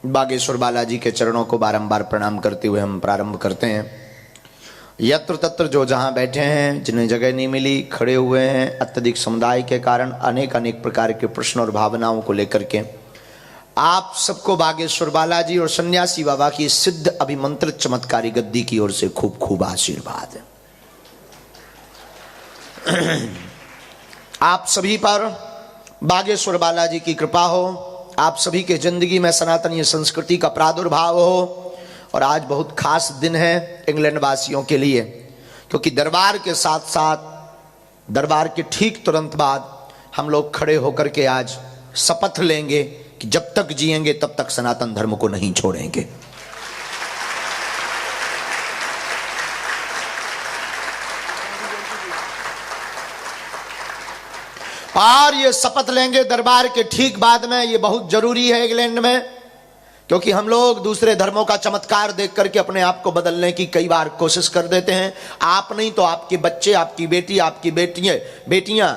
बागेश्वर बालाजी के चरणों को बारंबार प्रणाम करते हुए हम प्रारंभ करते हैं। यत्र तत्र जो जहाँ बैठे हैं, जिन्हें जगह नहीं मिली, खड़े हुए हैं, अत्यधिक समुदाय के कारण अनेक अनेक प्रकार के प्रश्न और भावनाओं को लेकर के आप सबको बागेश्वर बालाजी और सन्यासी बाबा की सिद्ध अभिमंत्रित चमत्कारी गद्दी की ओर से खूब खूब आशीर्वाद। आप सभी पर बागेश्वर बालाजी की कृपा हो, आप सभी के जिंदगी में सनातनीय संस्कृति का प्रादुर्भाव हो। और आज बहुत खास दिन है इंग्लैंड वासियों के लिए, क्योंकि दरबार के साथ साथ दरबार के ठीक तुरंत बाद हम लोग खड़े होकर के आज शपथ लेंगे कि जब तक जिएंगे तब तक सनातन धर्म को नहीं छोड़ेंगे। और ये शपथ लेंगे दरबार के ठीक बाद में। ये बहुत जरूरी है इंग्लैंड में, क्योंकि हम लोग दूसरे धर्मों का चमत्कार देख करके अपने आप को बदलने की कई बार कोशिश कर देते हैं। आप नहीं तो आपके बच्चे, आपकी बेटी, आपकी बेटियां,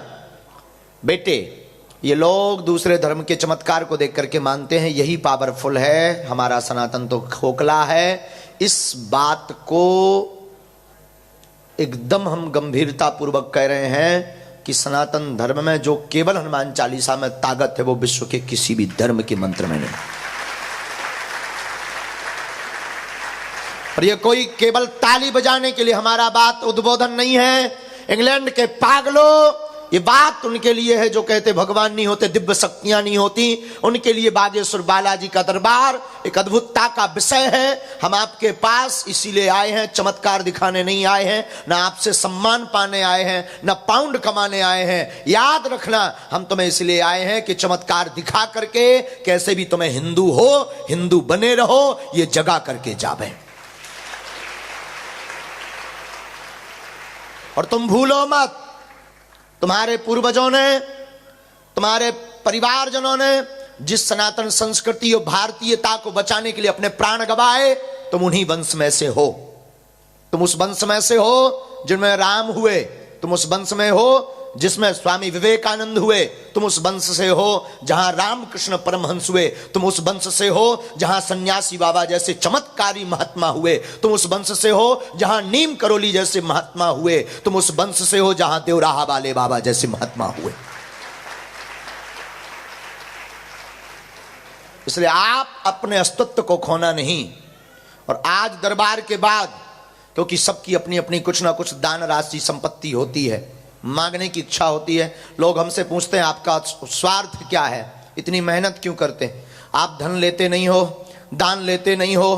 बेटे, ये लोग दूसरे धर्म के चमत्कार को देख करके मानते हैं यही पावरफुल है, हमारा सनातन तो खोखला है। इस बात को एकदम हम गंभीरता पूर्वक कह रहे हैं कि सनातन धर्म में जो केवल हनुमान चालीसा में ताकत है वो विश्व के किसी भी धर्म के मंत्र में नहीं। और ये कोई केवल ताली बजाने के लिए हमारा बात उद्बोधन नहीं है। इंग्लैंड के पागलों, ये बात उनके लिए है जो कहते भगवान नहीं होते, दिव्य शक्तियां नहीं होती। उनके लिए बागेश्वर बालाजी का दरबार एक अद्भुतता का विषय है। हम आपके पास इसीलिए आए हैं, चमत्कार दिखाने नहीं आए हैं, ना आपसे सम्मान पाने आए हैं, ना पाउंड कमाने आए हैं। याद रखना, हम तुम्हें इसलिए आए हैं कि चमत्कार दिखा करके कैसे भी तुम्हें हिंदू हो, हिंदू बने रहो, ये जगा करके जावे। और तुम भूलो मत, तुम्हारे पूर्वजों ने, तुम्हारे परिवारजनों ने जिस सनातन संस्कृति और भारतीयता को बचाने के लिए अपने प्राण गवाए, तुम उन्हीं वंश में से हो। तुम उस वंश में से हो जिनमें राम हुए, तुम उस वंश में हो जिसमें स्वामी विवेकानंद हुए, तुम उस वंश से हो जहां रामकृष्ण परमहंस हुए, तुम उस वंश से हो जहां सन्यासी बाबा जैसे चमत्कारी महात्मा हुए, तुम उस वंश से हो जहां नीम करोली जैसे महात्मा हुए, तुम उस वंश से हो जहां देवराहा वाले बाबा जैसे महात्मा हुए। इसलिए आप अपने अस्तित्व को खोना नहीं। और आज दरबार के बाद, क्योंकि सबकी अपनी अपनी कुछ ना कुछ दान राशि संपत्ति होती है, मांगने की इच्छा होती है। लोग हमसे पूछते हैं आपका स्वार्थ क्या है, इतनी मेहनत क्यों करते हैं? आप धन लेते नहीं हो, दान लेते नहीं हो,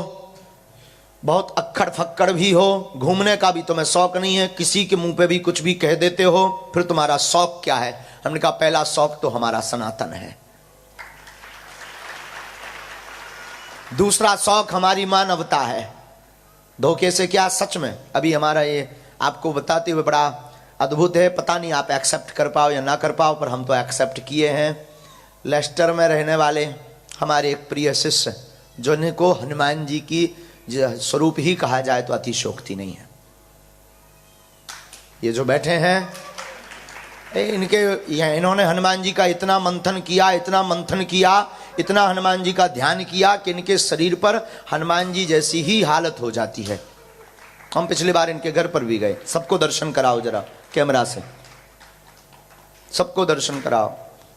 बहुत अक्खड़ फक्कड़ भी हो, घूमने का भी तुम्हें शौक नहीं है, किसी के मुंह पे भी कुछ भी कह देते हो, फिर तुम्हारा शौक क्या है? हमने कहा पहला शौक तो हमारा सनातन है, दूसरा शौक हमारी मानवता है। धोखे से क्या, सच में अभी हमारा ये आपको बताते हुए बड़ा अद्भुत है। पता नहीं आप एक्सेप्ट कर पाओ या ना कर पाओ, पर हम तो एक्सेप्ट किए हैं। लेस्टर में रहने वाले हमारे एक प्रिय शिष्य, जिनको हनुमान जी की स्वरूप ही कहा जाए तो अतिशयोक्ति नहीं है, ये जो बैठे हैं, इन्होंने हनुमान जी का इतना मंथन किया, इतना मंथन किया, इतना हनुमान जी का ध्यान किया कि इनके शरीर पर हनुमान जी जैसी ही हालत हो जाती है। हम पिछली बार इनके घर पर भी गए। सबको दर्शन कराओ जरा कैमरा से, सबको दर्शन कराओ।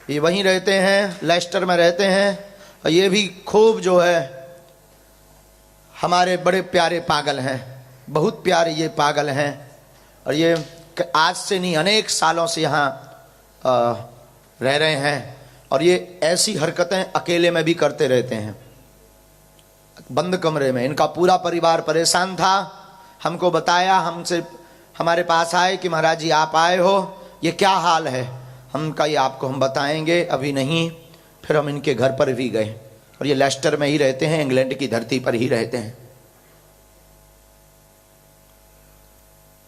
ये वहीं रहते हैं, लेस्टर में रहते हैं। और ये भी खूब जो है हमारे बड़े प्यारे पागल हैं, बहुत प्यारे ये पागल हैं। और ये आज से नहीं अनेक सालों से यहाँ रह रहे हैं। और ये ऐसी हरकतें अकेले में भी करते रहते हैं, बंद कमरे में। इनका पूरा परिवार परेशान था, हमको बताया, हमसे हमारे पास आए कि महाराज जी आप आए हो, ये क्या हाल है? हम कहा ये आपको हम बताएंगे, अभी नहीं। फिर हम इनके घर पर भी गए, और ये लेस्टर में ही रहते हैं, इंग्लैंड की धरती पर ही रहते हैं।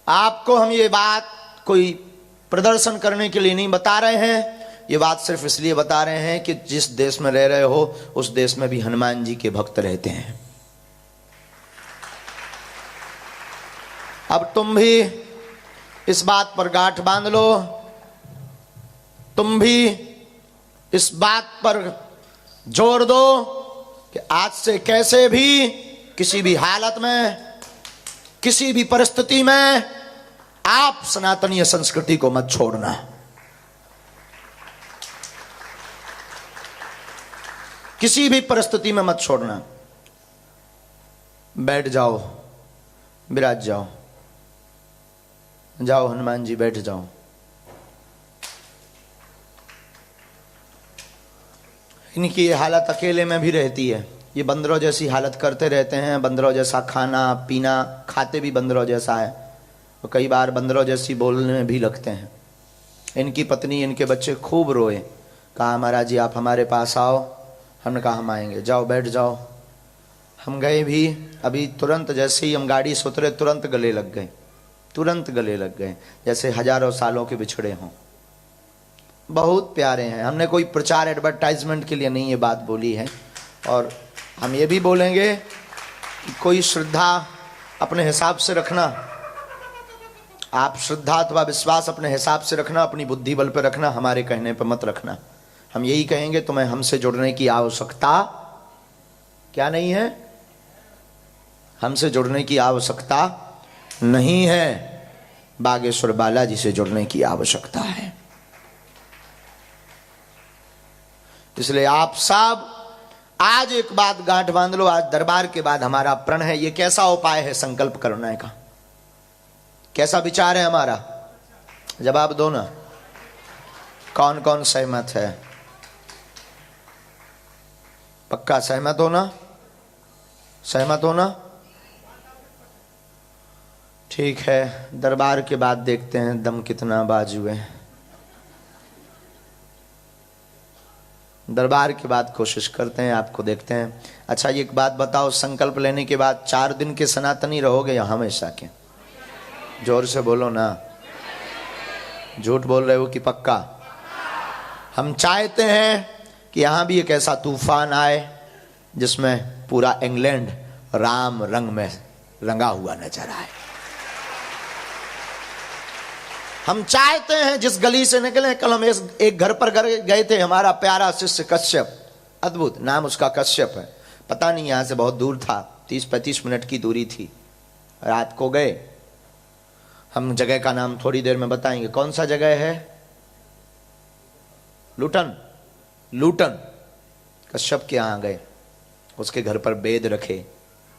आपको हम ये बात कोई प्रदर्शन करने के लिए नहीं बता रहे हैं, ये बात सिर्फ इसलिए बता रहे हैं कि जिस देश में रह रहे हो उस देश में भी हनुमान जी के भक्त रहते हैं। अब तुम भी इस बात पर गांठ बांध लो, तुम भी इस बात पर जोर दो कि आज से कैसे भी, किसी भी हालत में, किसी भी परिस्थिति में आप सनातनीय संस्कृति को मत छोड़ना। किसी भी परिस्थिति में मत छोड़ना। बैठ जाओ, विराज जाओ, जाओ हनुमान जी बैठ जाओ। इनकी ये हालत अकेले में भी रहती है। ये बंदरों जैसी हालत करते रहते हैं, बंदरों जैसा खाना पीना, खाते भी बंदरों जैसा है, और कई बार बंदरों जैसी बोलने में भी लगते हैं। इनकी पत्नी, इनके बच्चे खूब रोए, कहा महाराज जी आप हमारे पास आओ। हमने कहा हम आएंगे, जाओ बैठ जाओ। हम गए भी, अभी तुरंत जैसे ही हम गाड़ी से उतरे तुरंत गले लग गए, तुरंत गले लग गए, जैसे हजारों सालों के बिछड़े हों। बहुत प्यारे हैं। हमने कोई प्रचार एडवर्टाइजमेंट के लिए नहीं ये बात बोली है, और हम ये भी बोलेंगे कि कोई श्रद्धा अपने हिसाब से रखना। आप श्रद्धा अथवा विश्वास अपने हिसाब से रखना, अपनी बुद्धि बल पर रखना, हमारे कहने पर मत रखना। हम यही कहेंगे तुम्हें हमसे जुड़ने की आवश्यकता क्या नहीं है, हमसे जुड़ने की आवश्यकता नहीं है, बागेश्वर बालाजी से जुड़ने की आवश्यकता है। इसलिए आप सब आज एक बात गांठ बांध लो, आज दरबार के बाद हमारा प्रण है। ये कैसा उपाय है संकल्प करने का, कैसा विचार है हमारा, जवाब दो ना। कौन कौन सहमत है? पक्का सहमत हो ना? सहमत हो ना? ठीक है, दरबार के बाद देखते हैं दम कितना बाजू है। दरबार के बाद कोशिश करते हैं, आपको देखते हैं। अच्छा ये एक बात बताओ, संकल्प लेने के बाद 4 दिन के सनातनी रहोगे या हमेशा के? जोर से बोलो ना, झूठ बोल रहे हो कि पक्का? हम चाहते हैं कि यहाँ भी एक ऐसा तूफान आए जिसमें पूरा इंग्लैंड राम रंग में रंगा हुआ नजर आए। हम चाहते हैं जिस गली से निकले, कल हम एक घर पर गए थे, हमारा प्यारा शिष्य कश्यप, अद्भुत नाम उसका कश्यप है, पता नहीं यहाँ से बहुत दूर था, 30-35 मिनट की दूरी थी। रात को गए हम, जगह का नाम थोड़ी देर में बताएंगे। कौन सा जगह है? लूटन। कश्यप के यहाँ गए, उसके घर पर वेद रखे,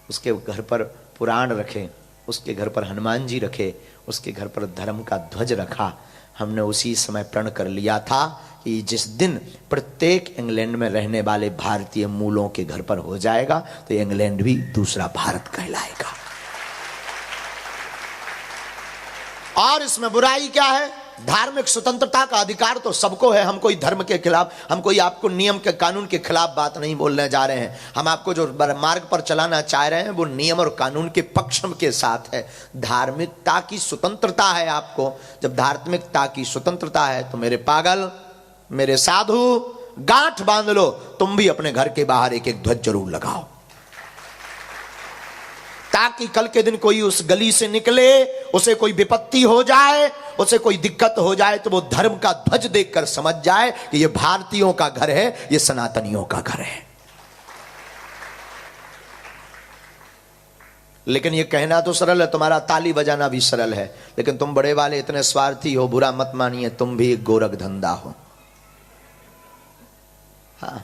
उसके घर पर पुराण रखे, उसके घर पर हनुमान जी रखे, उसके घर पर धर्म का ध्वज रखा। हमने उसी समय प्रण कर लिया था कि जिस दिन प्रत्येक इंग्लैंड में रहने वाले भारतीय मूलों के घर पर हो जाएगा तो इंग्लैंड भी दूसरा भारत कहलाएगा। और इसमें बुराई क्या है? धार्मिक स्वतंत्रता का अधिकार तो सबको है। हम कोई धर्म के खिलाफ, हम कोई आपको नियम के कानून के खिलाफ बात नहीं बोलने जा रहे हैं। हम आपको जो मार्ग पर चलाना चाह रहे हैं वो नियम और कानून के पक्ष के साथ है। धार्मिकता की स्वतंत्रता है आपको। जब धार्मिकता की स्वतंत्रता है तो मेरे पागल, मेरे साधु, गांठ बांध लो, तुम भी अपने घर के बाहर एक एक ध्वज जरूर लगाओ, ताकि कल के दिन कोई उस गली से निकले, उसे कोई विपत्ति हो जाए, उसे कोई दिक्कत हो जाए तो वो धर्म का ध्वज देखकर समझ जाए कि ये भारतीयों का घर है, ये सनातनियों का घर है। लेकिन ये कहना तो सरल है, तुम्हारा ताली बजाना भी सरल है, लेकिन तुम बड़े वाले इतने स्वार्थी हो, बुरा मत मानिए, तुम भी एक गोरख धंधा हो। हाँ,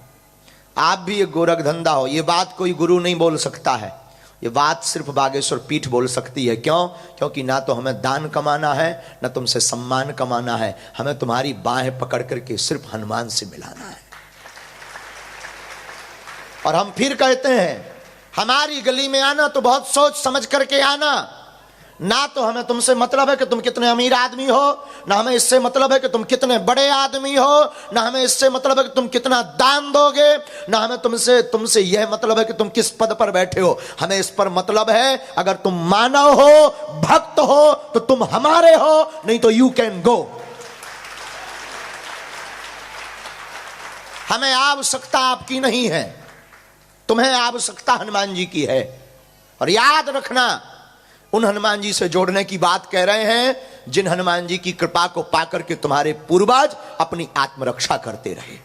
आप भी एक गोरख धंधा हो। ये बात कोई गुरु नहीं बोल सकता है, ये बात सिर्फ बागेश्वर पीठ बोल सकती है। क्यों? क्योंकि ना तो हमें दान कमाना है, ना तुमसे सम्मान कमाना है, हमें तुम्हारी बाहें पकड़ करके सिर्फ हनुमान से मिलाना है। और हम फिर कहते हैं, हमारी गली में आना तो बहुत सोच समझ करके आना। ना तो हमें तुमसे मतलब है कि तुम कितने अमीर आदमी हो, ना हमें इससे मतलब है कि तुम कितने बड़े आदमी हो, ना हमें इससे मतलब है कि तुम कितना दान दोगे, ना हमें तुमसे यह मतलब है कि तुम किस पद पर बैठे हो। हमें इस पर मतलब है, अगर तुम मानव हो, भक्त हो, तो तुम हमारे हो, नहीं तो यू कैन गो। हमें आवश्यकता आपकी नहीं है, तुम्हें आवश्यकता हनुमान जी की है। और याद रखना, उन हनुमान जी से जोड़ने की बात कह रहे हैं जिन हनुमान जी की कृपा को पाकर के तुम्हारे पूर्वज अपनी आत्मरक्षा करते रहे।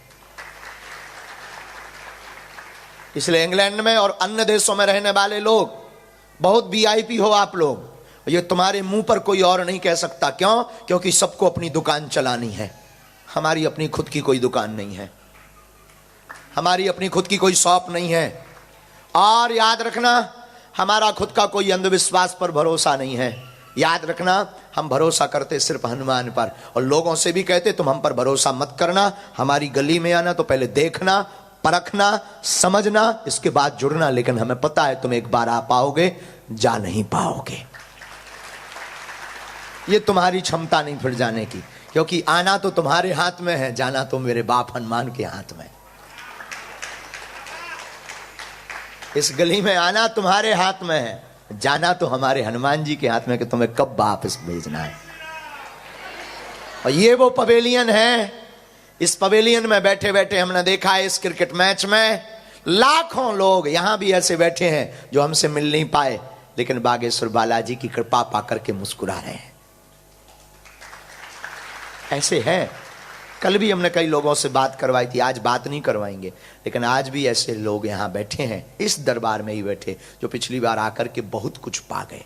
इसलिए इंग्लैंड में और अन्य देशों में रहने वाले लोग बहुत वीआईपी हो आप लोग, ये तुम्हारे मुंह पर कोई और नहीं कह सकता। क्यों? क्योंकि सबको अपनी दुकान चलानी है। हमारी अपनी खुद की कोई दुकान नहीं है, हमारी अपनी खुद की कोई शॉप नहीं है। और याद रखना, हमारा खुद का कोई अंधविश्वास पर भरोसा नहीं है। याद रखना, हम भरोसा करते सिर्फ हनुमान पर। और लोगों से भी कहते तुम हम पर भरोसा मत करना, हमारी गली में आना तो पहले देखना, परखना, समझना, इसके बाद जुड़ना। लेकिन हमें पता है तुम एक बार आ पाओगे, जा नहीं पाओगे। ये तुम्हारी क्षमता नहीं फिर जाने की, क्योंकि आना तो तुम्हारे हाथ में है, जाना तो मेरे बाप हनुमान के हाथ में। इस गली में आना तुम्हारे हाथ में है, जाना तो हमारे हनुमान जी के हाथ में कि तुम्हें कब वापस भेजना है। और ये वो पवेलियन है, इस पवेलियन में बैठे बैठे हमने देखा है इस क्रिकेट मैच में लाखों लोग यहां भी ऐसे बैठे हैं जो हमसे मिल नहीं पाए, लेकिन बागेश्वर बालाजी की कृपा पाकर के मुस्कुरा रहे हैं। ऐसे है। कल भी हमने कई लोगों से बात करवाई थी, आज बात नहीं करवाएंगे, लेकिन आज भी ऐसे लोग यहां बैठे हैं, इस दरबार में ही बैठे, जो पिछली बार आकर के बहुत कुछ पा गए।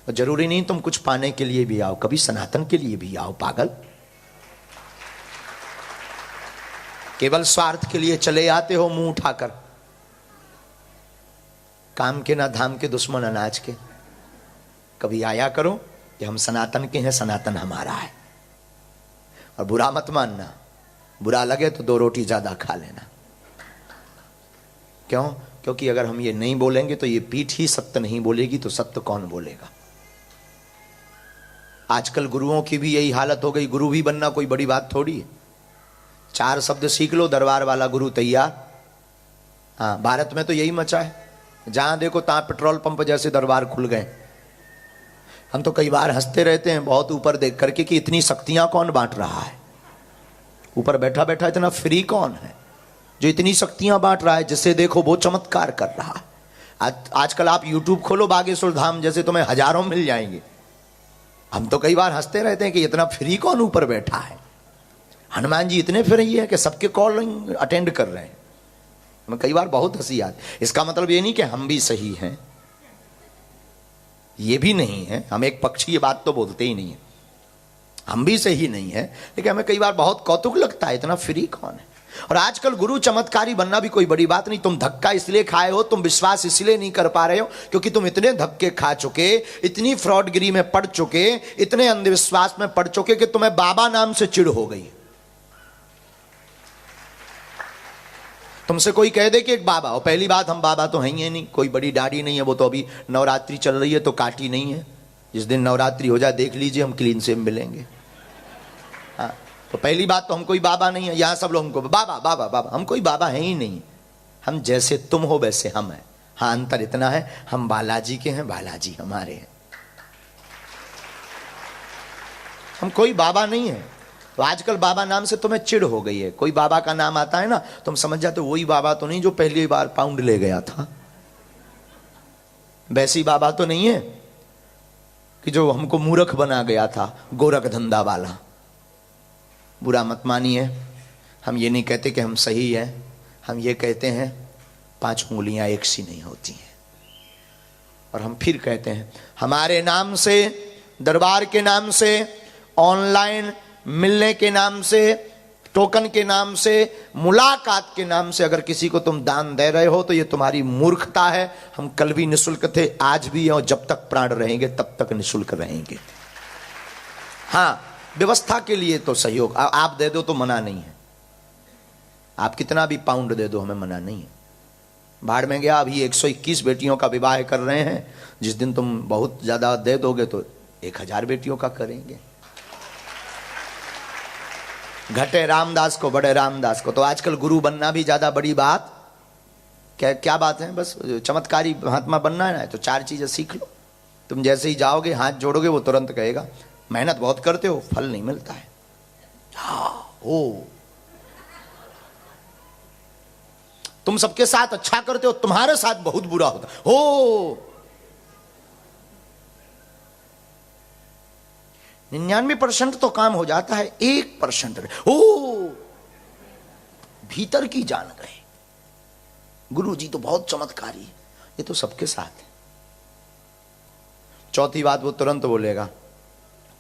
और जरूरी नहीं तुम कुछ पाने के लिए भी आओ, कभी सनातन के लिए भी आओ। पागल, केवल स्वार्थ के लिए चले आते हो मुंह उठाकर। काम के ना धाम के, दुश्मन अनाज के। कभी आया करो कि हम सनातन के हैं, सनातन हमारा है। और बुरा मत मानना, बुरा लगे तो 2 रोटी ज्यादा खा लेना। क्यों? क्योंकि अगर हम ये नहीं बोलेंगे तो ये पीठ ही सत्य नहीं बोलेगी, तो सत्य कौन बोलेगा? आजकल गुरुओं की भी यही हालत हो गई। गुरु भी बनना कोई बड़ी बात थोड़ी है। 4 शब्द सीख लो, दरबार वाला गुरु तैयार। हाँ, भारत में तो यही मचा है, जहां देखो तहां पेट्रोल पंप जैसे दरबार खुल गए। हम तो कई बार हंसते रहते हैं बहुत ऊपर देख करके कि इतनी शक्तियां कौन बांट रहा है। ऊपर बैठा बैठा इतना फ्री कौन है जो इतनी शक्तियां बांट रहा है? जिसे देखो वो चमत्कार कर रहा है। आजकल आप यूट्यूब खोलो, बागेश्वर धाम जैसे तुम्हें हजारों मिल जाएंगे। हम तो कई बार हंसते रहते हैं कि इतना फ्री कौन ऊपर बैठा है। हनुमान जी इतने फ्री है कि सबके कॉल अटेंड कर रहे हैं। हमें कई बार बहुत हंसी आती। इसका मतलब ये नहीं कि हम भी सही हैं, ये भी नहीं है। हम एक पक्षी ये बात तो बोलते ही नहीं है, हम भी सही नहीं है, लेकिन हमें कई बार बहुत कौतुक लगता है इतना फ्री कौन है। और आजकल गुरु चमत्कारी बनना भी कोई बड़ी बात नहीं। तुम धक्का इसलिए खाए हो, तुम विश्वास इसलिए नहीं कर पा रहे हो क्योंकि तुम इतने धक्के खा चुके, इतनी फ्रॉडगिरी में पड़ चुके, इतने अंधविश्वास में पड़ चुके कि तुम्हें बाबा नाम से चिढ़ हो गई। तुमसे कोई कह दे कि एक बाबा, और पहली बात हम बाबा तो हैं ही नहीं, कोई बड़ी दाढ़ी नहीं है। वो तो अभी नवरात्रि चल रही है तो काटी नहीं है। जिस दिन नवरात्रि हो जाए देख लीजिए, हम क्लीन से मिलेंगे। हाँ, तो पहली बात तो हम कोई बाबा नहीं है। यहाँ सब लोग हमको बाबा बाबा बाबा, हम कोई बाबा हैं ही नहीं। हम जैसे तुम हो वैसे हम हैं। हाँ, अंतर इतना है, हम बालाजी के हैं, बालाजी हमारे हैं। हम कोई बाबा नहीं है। तो आजकल बाबा नाम से तुम्हें चिढ़ हो गई है। कोई बाबा का नाम आता है ना, तुम समझ जाते हो वही बाबा तो नहीं जो पहली बार पाउंड ले गया था। वैसी बाबा तो नहीं है कि जो हमको मूर्ख बना गया था, गोरख धंधा वाला। बुरा मत मानिए, हम ये नहीं कहते कि हम सही हैं, हम ये कहते हैं 5 उंगलियां एक सी नहीं होती हैं। और हम फिर कहते हैं हमारे नाम से, दरबार के नाम से, ऑनलाइन मिलने के नाम से, टोकन के नाम से, मुलाकात के नाम से अगर किसी को तुम दान दे रहे हो तो ये तुम्हारी मूर्खता है। हम कल भी निःशुल्क थे, आज भी हैं, और जब तक प्राण रहेंगे तब तक निःशुल्क रहेंगे। हाँ, व्यवस्था के लिए तो सहयोग आप दे दो तो मना नहीं है। आप कितना भी पाउंड दे दो, हमें मना नहीं है। बाढ़ में गया, अभी 121 बेटियों का विवाह कर रहे हैं। जिस दिन तुम बहुत ज्यादा दे दोगे तो 1000 बेटियों का करेंगे। घटे रामदास को बड़े रामदास को। तो आजकल गुरु बनना भी ज्यादा बड़ी बात क्या बात है? बस चमत्कारी महात्मा बनना है ना, तो 4 चीजें सीख लो। तुम जैसे ही जाओगे, हाथ जोड़ोगे, वो तुरंत कहेगा मेहनत बहुत करते हो, फल नहीं मिलता है। तुम सबके साथ अच्छा करते हो, तुम्हारे साथ बहुत बुरा होता हो। 99% तो काम हो जाता है, 1% भीतर की जान गए, गुरु जी तो बहुत चमत्कारी है, ये तो सबके साथ है। चौथी बात वो तुरंत बोलेगा,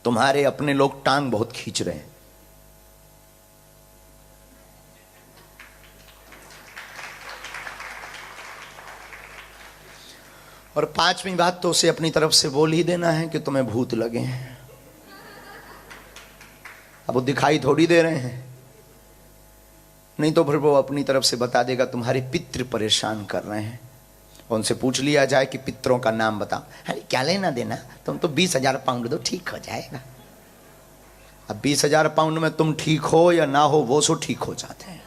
तुम्हारे अपने लोग टांग बहुत खींच रहे हैं। और पांचवी बात तो उसे अपनी तरफ से बोल ही देना है कि तुम्हें भूत लगे हैं। अब वो दिखाई थोड़ी दे रहे हैं, नहीं तो फिर वो अपनी तरफ से बता देगा तुम्हारे पितृ परेशान कर रहे हैं। उनसे पूछ लिया जाए कि पितरों का नाम बताओ, अरे क्या लेना देना, तुम तो 20,000 पाउंड दो ठीक हो जाएगा। अब 20,000 पाउंड में तुम ठीक हो या ना हो वो सो ठीक हो जाते हैं।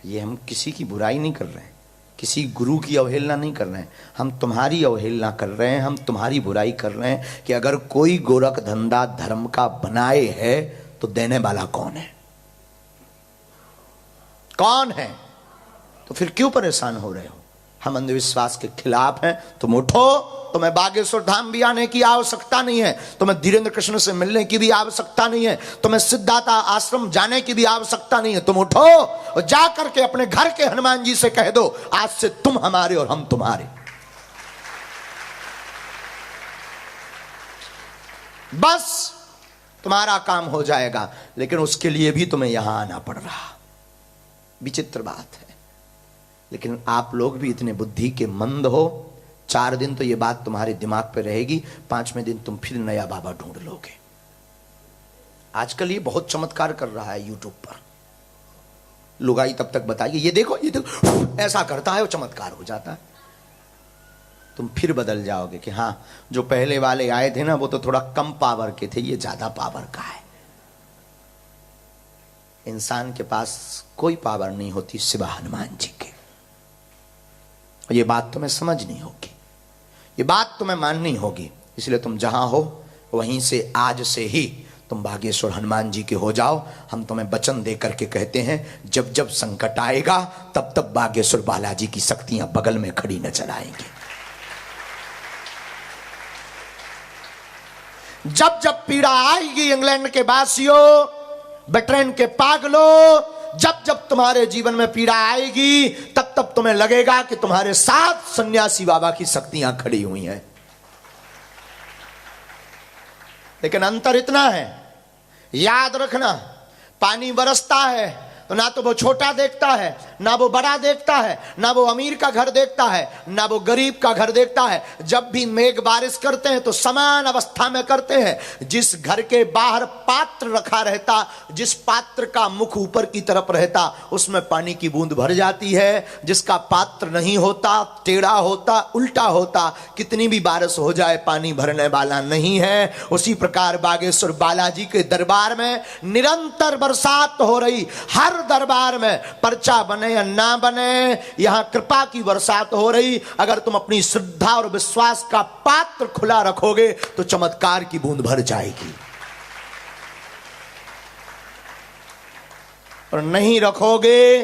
ये हम किसी की बुराई नहीं कर रहे हैं, किसी गुरु की अवहेलना नहीं कर रहे हैं, हम तुम्हारी अवहेलना कर रहे हैं, हम तुम्हारी बुराई कर रहे हैं कि अगर कोई गोरख धंधा धर्म का बनाए है तो देने वाला कौन है? कौन है? तो फिर क्यों परेशान हो रहे हो? हम अंधविश्वास के खिलाफ हैं। तुम उठो, तुम्हें बागेश्वर धाम भी आने की आवश्यकता नहीं है, तुम्हें धीरेन्द्र कृष्ण से मिलने की भी आवश्यकता नहीं है, तुम्हें सिद्धार्थ आश्रम जाने की भी आवश्यकता नहीं है। तुम उठो और जा करके अपने घर के हनुमान जी से कह दो, आज से तुम हमारे और हम तुम्हारे। बस तुम्हारा काम हो जाएगा। लेकिन उसके लिए भी तुम्हें यहां आना पड़ रहा। विचित्र बात है, लेकिन आप लोग भी इतने बुद्धि के मंद हो। 4 दिन तो ये बात तुम्हारे दिमाग पे रहेगी, 5वें दिन तुम फिर नया बाबा ढूंढ लोगे। आजकल ये बहुत चमत्कार कर रहा है यूट्यूब पर। लुगाई तब तक बताइए, ये देखो ये देखो, ऐसा करता है वो चमत्कार हो जाता है। तुम फिर बदल जाओगे कि हाँ, जो पहले वाले आए थे ना वो तो थोड़ा कम पावर के थे, ये ज्यादा पावर का है। इंसान के पास कोई पावर नहीं होती सिवा हनुमान जी के। ये बात तुम्हें समझनी होगी, ये बात तुम्हें माननी होगी। इसलिए तुम जहां हो वहीं से आज से ही तुम बागेश्वर हनुमान जी के हो जाओ। हम तुम्हें वचन दे करके कहते हैं, जब जब संकट आएगा तब तब बागेश्वर बालाजी की शक्तियां बगल में खड़ी नजर आएंगी। जब जब पीड़ा आएगी इंग्लैंड के वासियों, ब्रिटेन के पागलों, जब जब तुम्हारे जीवन में पीड़ा आएगी तब तब तुम्हें लगेगा कि तुम्हारे साथ सन्यासी बाबा की शक्तियां खड़ी हुई हैं। लेकिन अंतर इतना है, याद रखना, पानी बरसता है तो ना तो वो छोटा देखता है, ना वो बड़ा देखता है, ना वो अमीर का घर देखता है, ना वो गरीब का घर देखता है। जब भी मेघ बारिश करते हैं तो समान अवस्था में करते हैं। जिस घर के बाहर पात्र रखा रहता, जिस पात्र का मुख ऊपर की तरफ रहता, उसमें पानी की बूंद भर जाती है। जिसका पात्र नहीं होता, टेढ़ा होता, उल्टा होता, कितनी भी बारिश हो जाए पानी भरने वाला नहीं है। उसी प्रकार बागेश्वर बालाजी के दरबार में निरंतर बरसात हो रही। हर दरबार में पर्चा बने या ना बने, यहां कृपा की बरसात हो रही। अगर तुम अपनी श्रद्धा और विश्वास का पात्र खुला रखोगे तो चमत्कार की बूंद भर जाएगी, और नहीं रखोगे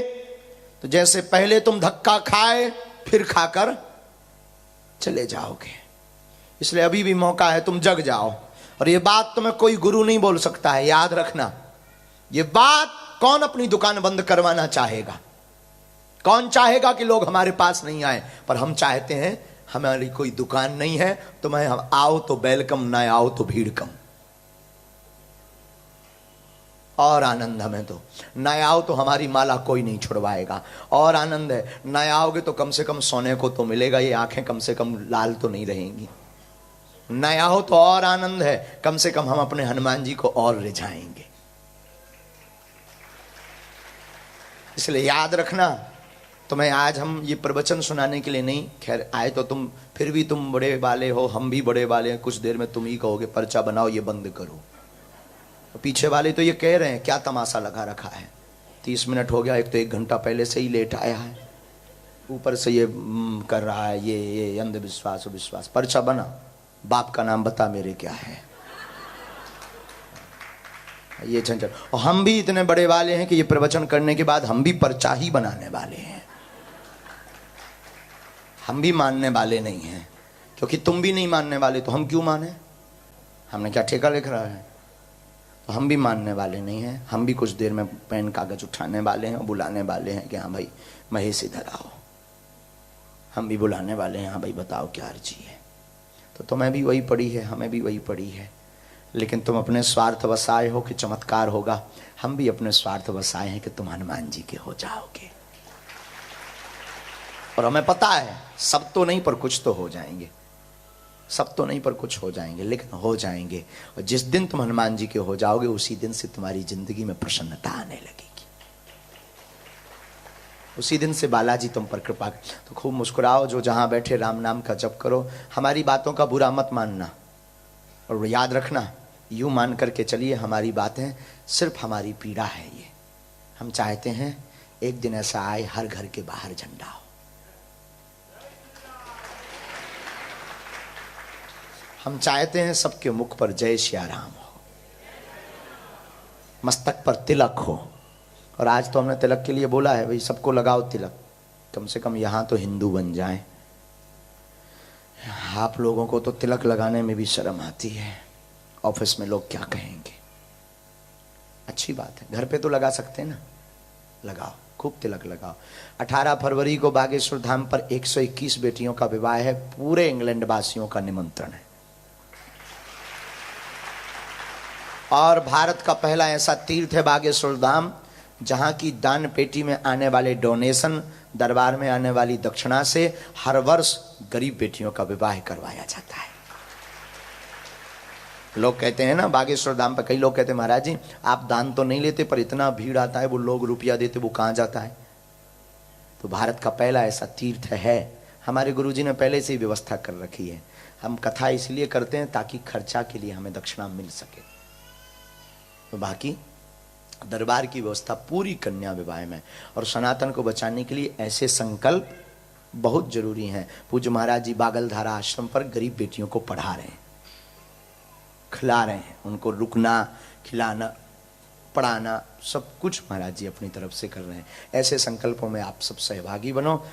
तो जैसे पहले तुम धक्का खाए फिर खाकर चले जाओगे। इसलिए अभी भी मौका है, तुम जग जाओ। और ये बात तुम्हें कोई गुरु नहीं बोल सकता है, याद रखना। ये बात कौन अपनी दुकान बंद करवाना चाहेगा? कौन चाहेगा कि लोग हमारे पास नहीं आए? पर हम चाहते हैं, हमारी कोई दुकान नहीं है, तुम्हें हम आओ तो वेलकम, ना आओ तो भीड़ कम। और आनंद हमें तो, ना आओ तो हमारी माला कोई नहीं छुड़वाएगा। और आनंद है, ना आओगे तो कम से कम सोने को तो मिलेगा, ये आंखें कम से कम लाल तो नहीं रहेंगी। ना आओ तो और आनंद है, कम से कम हम अपने हनुमान जी को और रिझाएंगे। इसलिए याद रखना, तुम्हें आज हम ये प्रवचन सुनाने के लिए नहीं खैर आए, तो तुम फिर भी तुम बड़े वाले हो, हम भी बड़े वाले हैं। कुछ देर में तुम ही कहोगे पर्चा बनाओ, ये बंद करो। तो पीछे वाले तो ये कह रहे हैं क्या तमाशा लगा रखा है, 30 मिनट हो गया, एक तो 1 घंटा पहले से ही लेट आया है, ऊपर से ये कर रहा है, ये अंधविश्वास विश्वास। पर्चा बना, बाप का नाम बता मेरे क्या है, ये झंझट। और हम भी इतने बड़े वाले हैं कि ये प्रवचन करने के बाद हम भी पर्चा ही बनाने वाले हैं। हम भी मानने वाले नहीं हैं, क्योंकि तुम भी नहीं मानने वाले तो हम क्यों माने? हमने क्या ठेका लिख रहा है? तो हम भी मानने वाले नहीं हैं। हम भी कुछ देर में पेन कागज उठाने वाले हैं और बुलाने वाले हैं कि हाँ भाई महेश इधर आओ। हम भी बुलाने वाले हैं, हाँ भाई बताओ क्या अर्जी है। तो तुम्हें भी वही पड़ी है, हमें भी वही पड़ी है, लेकिन तुम अपने स्वार्थ वसाए हो कि चमत्कार होगा। हम भी अपने स्वार्थ वसाए हैं कि तुम हनुमान जी के हो जाओगे। और हमें पता है सब तो नहीं पर कुछ तो हो जाएंगे, सब तो नहीं पर कुछ हो जाएंगे, लेकिन हो जाएंगे। और जिस दिन तुम हनुमान जी के हो जाओगे उसी दिन से तुम्हारी जिंदगी में प्रसन्नता आने लगेगी। उसी दिन से बालाजी तुम पर कृपा। तो खूब मुस्कुराओ, जो जहां बैठे राम नाम का जप करो। हमारी बातों का बुरा मत मानना और याद रखना, यूं मान करके चलिए हमारी बातें सिर्फ हमारी पीड़ा है। ये हम चाहते हैं एक दिन ऐसा आए हर घर के बाहर झंडा हो। हम चाहते हैं सबके मुख पर जय श्री राम हो, मस्तक पर तिलक हो। और आज तो हमने तिलक के लिए बोला है, भाई सबको लगाओ तिलक, कम से कम यहां तो हिंदू बन जाएं। आप लोगों को तो तिलक लगाने में भी शर्म आती है, ऑफिस में लोग क्या कहेंगे। अच्छी बात है, घर पे तो लगा सकते हैं ना, लगाओ, खूब तिलक लगाओ। 18 फरवरी को बागेश्वर धाम पर 121 बेटियों का विवाह है। पूरे इंग्लैंड वासियों का निमंत्रण है। और भारत का पहला ऐसा तीर्थ है बागेश्वर धाम, जहां की दान पेटी में आने वाले डोनेशन, दरबार में आने वाली दक्षिणा से हर वर्ष गरीब बेटियों का विवाह करवाया जाता है। लोग कहते हैं ना बागेश्वर धाम पर, कई लोग कहते हैं महाराज जी आप दान तो नहीं लेते पर इतना भीड़ आता है, वो लोग रुपया देते वो कहां जाता है। तो भारत का पहला ऐसा तीर्थ है। हमारे गुरुजी ने पहले से ही व्यवस्था कर रखी है। हम कथा इसलिए करते हैं ताकि खर्चा के लिए हमें दक्षिणा मिल सके। तो बाकी दरबार की व्यवस्था पूरी कन्या विवाह में। और सनातन को बचाने के लिए ऐसे संकल्प बहुत जरूरी हैं। पूज्य महाराज जी बागलधारा आश्रम पर गरीब बेटियों को पढ़ा रहे हैं, खिला रहे हैं, उनको रुकना, खिलाना, पढ़ाना सब कुछ महाराज जी अपनी तरफ से कर रहे हैं। ऐसे संकल्पों में आप सब सहभागी बनो।